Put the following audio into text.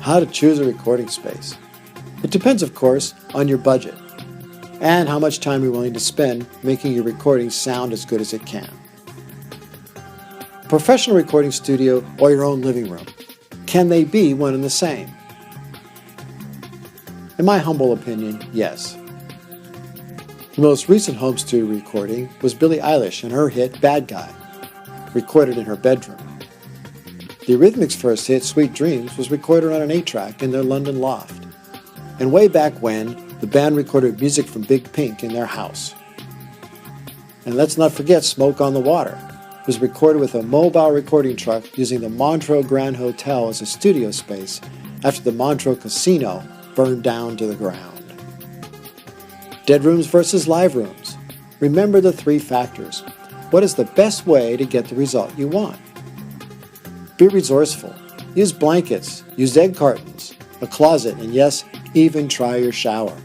How to choose a recording space. It depends, of course, on your budget and how much time you're willing to spend making your recording sound as good as it can. A professional recording studio or your own living room, can they be one and the same? In my humble opinion, yes. The most recent home studio recording was Billie Eilish and her hit Bad Guy, recorded in her bedroom. The Eurythmics' first hit, Sweet Dreams, was recorded on an 8-track in their London loft. And way back when, the band recorded music from Big Pink in their house. And let's not forget Smoke on the Water. It was recorded with a mobile recording truck using the Montreux Grand Hotel as a studio space after the Montreux Casino burned down to the ground. Dead rooms versus live rooms. Remember the 3 factors. What is the best way to get the result you want? Be resourceful. Use blankets, use egg cartons, a closet, and yes, even try your shower.